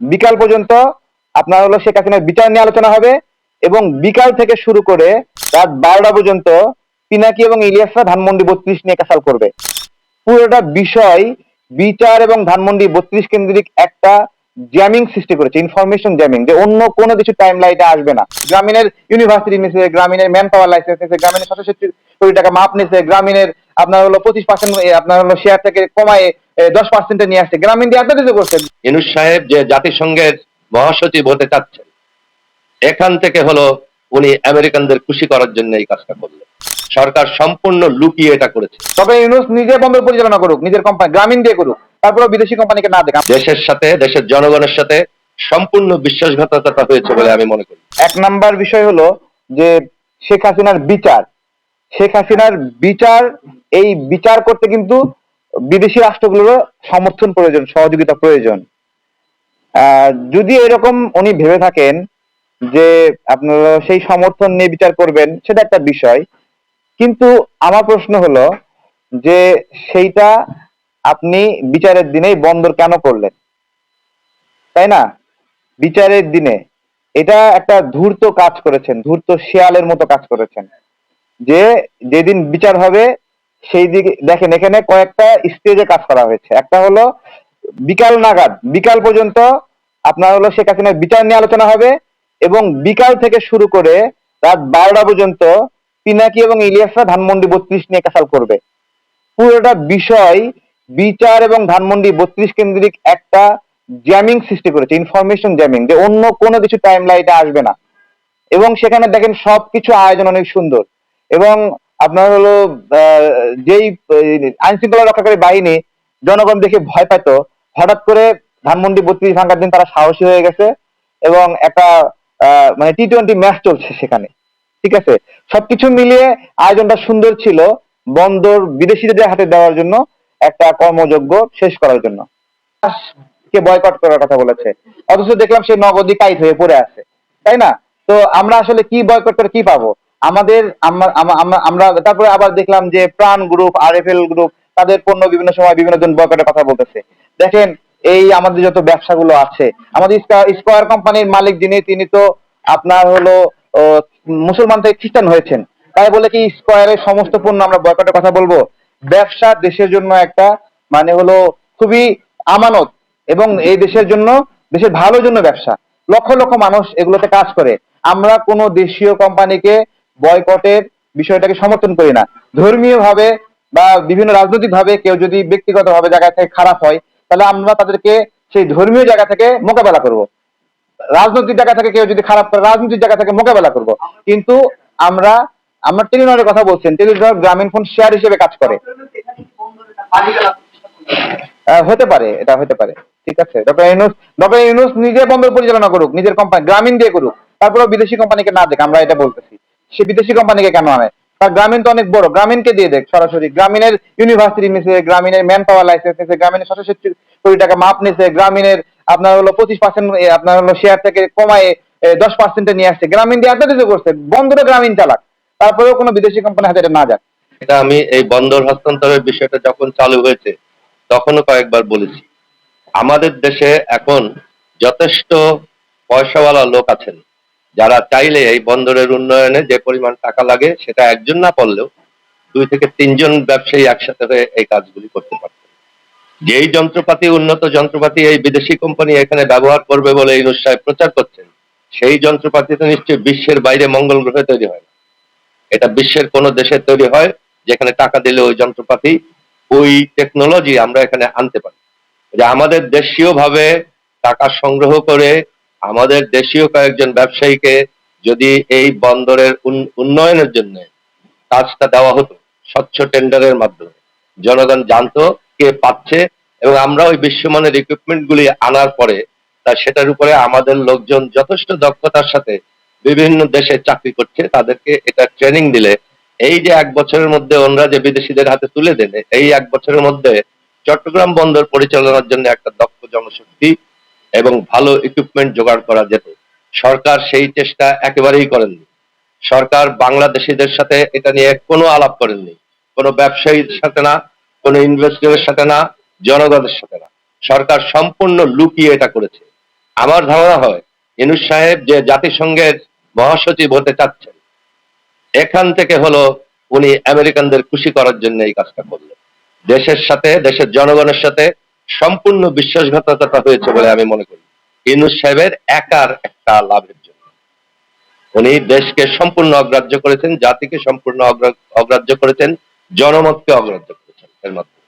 বিকাল পর্যন্ত আপনার হলো শেখ হাসিনার বিচার নিয়ে আলোচনা হবে, এবং বিকাল থেকে শুরু করে রাত 12টা পর্যন্ত পিনাকি এবং ইলিয়াসরা ধানমন্ডি 32 নিয়ে ক্যাসাল করবে। পুরোটা বিষয় বিচার এবং ধানমন্ডি 32 কেন্দ্রিক একটা জ্যামিং সৃষ্টি করেছে, ইনফরমেশন জ্যামিং, যে অন্য কোনো কিছু টাইম লাইটে আসবে না। গ্রামীণের ইউনিভার্সিটি নিছে, গ্রামীণের ম্যান পাওয়ার লাইসেন্স নিছে, গ্রামীণের 67 কোটি টাকা মাপ নিছে, গ্রামীণের আপনার হলো 25% আপনার হলো শেয়ার থেকে কমায় 10% নিয়ে আসছে, গ্রামীণ দিয়ে এত কিছু করছে। ইউনূস সাহেব যে জাতিসংঘের মহাসচিব হতে চাচ্ছেন, এখান থেকে হলো উনি আমেরিকানদের খুশি করার জন্য এই কাজটা করলেন। সরকার সম্পূর্ণ লুকিয়ে এটা করেছে। তবে ইউনূস নিজে বন্দর পরিচালনা করুক, নিজের কোম্পানি গ্রামীণ দিয়ে করুক, তারপরে বিদেশি কোম্পানিকে না দেখ। দেশের সাথে, দেশের জনগণের সাথে সম্পূর্ণ বিশ্বাসঘাতকতা হয়েছে বলে আমি মনে করি। এক নাম্বার বিষয় হলো যে শেখ হাসিনার বিচার, শেখ হাসিনার বিচার, এই বিচার করতে কিন্তু বিদেশি রাষ্ট্রগুলোরও সমর্থন প্রয়োজন, সহযোগিতা প্রয়োজন। যদি এরকম উনি ভেবে থাকেন যে আপনারা সেই সমর্থন নিয়ে বিচার করবেন, সেটা একটা বিষয়, কিন্তু আমার প্রশ্ন হলো যে সেইটা আপনি বিচারের দিনেই বন্দর কেন করলেন, তাই না? বিচারের দিনে এটা একটা ধূর্ত কাজ করেছেন, ধূর্ত শেয়ালের মতো কাজ করেছেন। যে যেদিন বিচার হবে সেই দিকে দেখেন, এখানে কয়েকটা স্টেজে কাজ করা হয়েছে। একটা হলো বিকাল নাগাদ, বিকাল পর্যন্ত আপনার হলো শেখ হাসিনার বিচার নিয়ে আলোচনা হবে, এবং বিকাল থেকে শুরু করে রাত 12টা পর্যন্ত পিনাকি এবং ইলিয়াসরা ধানমন্ডি 32 নিয়ে ক্যাসাল করবে। পুরোটা বিষয় বিচার এবং ধানমন্ডি 32 কেন্দ্রিক একটা জ্যামিং সৃষ্টি করেছে, ইনফরমেশন জ্যামিং, যে অন্য কোনো কিছু টাইম লাইটে আসবে না। এবং সেখানে দেখেন সবকিছু আয়োজন অনেক সুন্দর, এবং আপনার হলো যেই আইন শৃঙ্খলা রক্ষাকারী বাহিনী জনগণ দেখে ভয় পেত, হঠাৎ করে ধানমন্ডি 32 ভাঙার দিন তারা সাহসী হয়ে গেছে, এবং একটা মানে টি-20 ম্যাচ চলছে সেখানে। ঠিক আছে, সবকিছু মিলিয়ে আয়োজনটা সুন্দর ছিল, বন্দর বিদেশিদের হাতে দেওয়ার জন্য, একটা কর্মযজ্ঞ শেষ করার জন্য। কে বয়কট করার কথা বলেছে, অথচ দেখলাম সে নগদই কাইট হয়ে পড়ে আছে, তাই না? তো আমরা আসলে কি বয়কট করে কি পাবো? আমাদের আমরা তারপরে আবার দেখলাম যে প্রাণ গ্রুপ, আরএফএল গ্রুপ, তাদের পণ্য বিভিন্ন সময় বিভিন্ন জন বয়কটের কথা বলতেছে। দেখেন, এই আমাদের যত ব্যবসাগুলো আছে, আমাদের স্কয়ার কোম্পানির মালিক যিনি, তিনি তো আপনার হলো মুসলমান থেকে খ্রিস্টান হয়েছেন, তাই বলে কি স্কয়ারের সমস্ত পণ্য আমরা বয়কটের কথা বলবো? ব্যবসা দেশের জন্য একটা মানে হলো খুবই আমানত, এবং এই দেশের জন্য, দেশের ভালোর জন্য ব্যবসা, লক্ষ লক্ষ মানুষ এগুলোতে কাজ করে। আমরা কোনো দেশীয় কোম্পানিকে বয়কটের বিষয়টাকে সমর্থন করি না। ধর্মীয় ভাবে বা বিভিন্ন রাজনৈতিক ভাবে কেউ যদি ব্যক্তিগত ভাবে জায়গা থেকে খারাপ হয়, তাহলে আমরা তাদেরকে সেই ধর্মীয় জায়গা থেকে মোকাবেলা করব। রাজনৈতিক জায়গা থেকে কেউ যদি খারাপ করে, রাজনৈতিক জায়গা থেকে মোকাবেলা করব। কিন্তু আমরা আমরা টেলিনরের কথা বলছেন, টেলিনর গ্রামীণ ফোন শেয়ার হিসেবে কাজ করে। হতে পারে, এটা হতে পারে। ঠিক আছে, ডক্টর ইউনূস নিজে বন্দর পরিচালনা করুক, নিজের কোম্পানি গ্রামীণ দিয়ে করুক, তারপরে বিদেশি কোম্পানিকে না দেখ। আমরা এটা বলতেছি, সে বিদেশি কোম্পানিকে কেন আনে? তার গ্রামীণ তো অনেক বড়, গ্রামীণকে দিয়ে দেখ সরাসরি। গ্রামীণের ইউনিভার্সিটি নিছে, গ্রামীণের ম্যান পাওয়ার লাইসেন্স নিছে, গ্রামীণের 67 কোটি টাকা মাপ নিছে, গ্রামীণের আপনার হলো 25% আপনার হলো শেয়ার থেকে কমায় 10% নিয়ে আসছে, গ্রামীণ দিয়ে এত কিছু করছে। বন্দরে গ্রামীণ চালাক, তারপরেও কোনো বিদেশি কোম্পানি হাতে এটা না যাক। এটা আমি এই বন্দর হস্তান্তরের বিষয়টা যখন চালু হয়েছে তখনও কয়েকবার বলেছি, আমাদের দেশে এখন যথেষ্ট পয়সাওয়ালা লোক আছেন, যারা চাইলে এই বন্দরের উন্নয়নে যে পরিমাণ টাকা লাগে সেটা একজন না পারলেও 2 থেকে 3 জন ব্যবসায়ী একসাথে হয়ে এই কাজগুলি করতে পারত। যেই যন্ত্রপাতি, উন্নত যন্ত্রপাতি এই বিদেশি কোম্পানি এখানে ব্যবহার করবে বলে ইউনূস সাহেব প্রচার করছেন, সেই যন্ত্রপাতি তো নিশ্চয়ই বিশ্বের বাইরে মঙ্গল গ্রহে তৈরি হয় না। এটা বিশ্বের কোন দেশে তৈরি হয় যেখানে টাকা দিলে ওই যন্ত্রপাতি, ওই টেকনোলজি আমরা এখানে আনতে পারি। যে আমাদের দেশীয় ভাবে টাকা সংগ্রহ করে আমাদের দেশীয় কয়েকজন ব্যবসায়ীকে যদি এই বন্দরের উন্নয়নের জন্য কাজটা দেওয়া হতো স্বচ্ছ টেন্ডারের মাধ্যমে, জনগণ জানতো কে পাচ্ছে, এবং আমরা ওই বিশ্বমানের ইকুইপমেন্ট গুলি আনার পরে তা সেটার উপরে আমাদের লোকজন যথেষ্ট দক্ষতার সাথে বিভিন্ন দেশে চাকরি করছে, তাদেরকে এটা ট্রেনিং দিলে এই যে 1 বছরের মধ্যে ওনারা যে বিদেশিদের হাতে তুলে দেন, এই 1 বছরের মধ্যে চট্টগ্রাম বন্দর পরিচালনার জন্য একটা দক্ষ জনশক্তি এবং ভালো ইকুইপমেন্ট জোগাড় করা যেত। সরকার সেই চেষ্টা একেবারেই করেননি। সরকার বাংলাদেশিদের সাথে এটা নিয়ে কোনো আলাপ করেননি, কোনো ব্যবসায়ীর সাথে না, কোনো ইনভেস্টরের সাথে না, জনগণের সাথে না। সরকার সম্পূর্ণ লুকিয়ে এটা করেছে। আমার ধারণা হয় ইউনূস সাহেব যে জাতিসংঘের মহাসচিব হতে চাচ্ছেন, এখান থেকে হলো উনি আমেরিকানদের খুশি করার জন্য এই কাজটা করলেন। দেশের সাথে, দেশের জনগণের সাথে সম্পূর্ণ বিশ্বাসঘাতকতা হয়েছে বলে আমি মনে করি, ইউনূস সাহেবের একার একটা লাভের জন্য। উনি দেশকে সম্পূর্ণ অগ্রাহ্য করেছেন, জাতিকে সম্পূর্ণ অগ্রাহ্য করেছেন, জনমতকে অগ্রাহ্য করেছেন এর মাধ্যমে।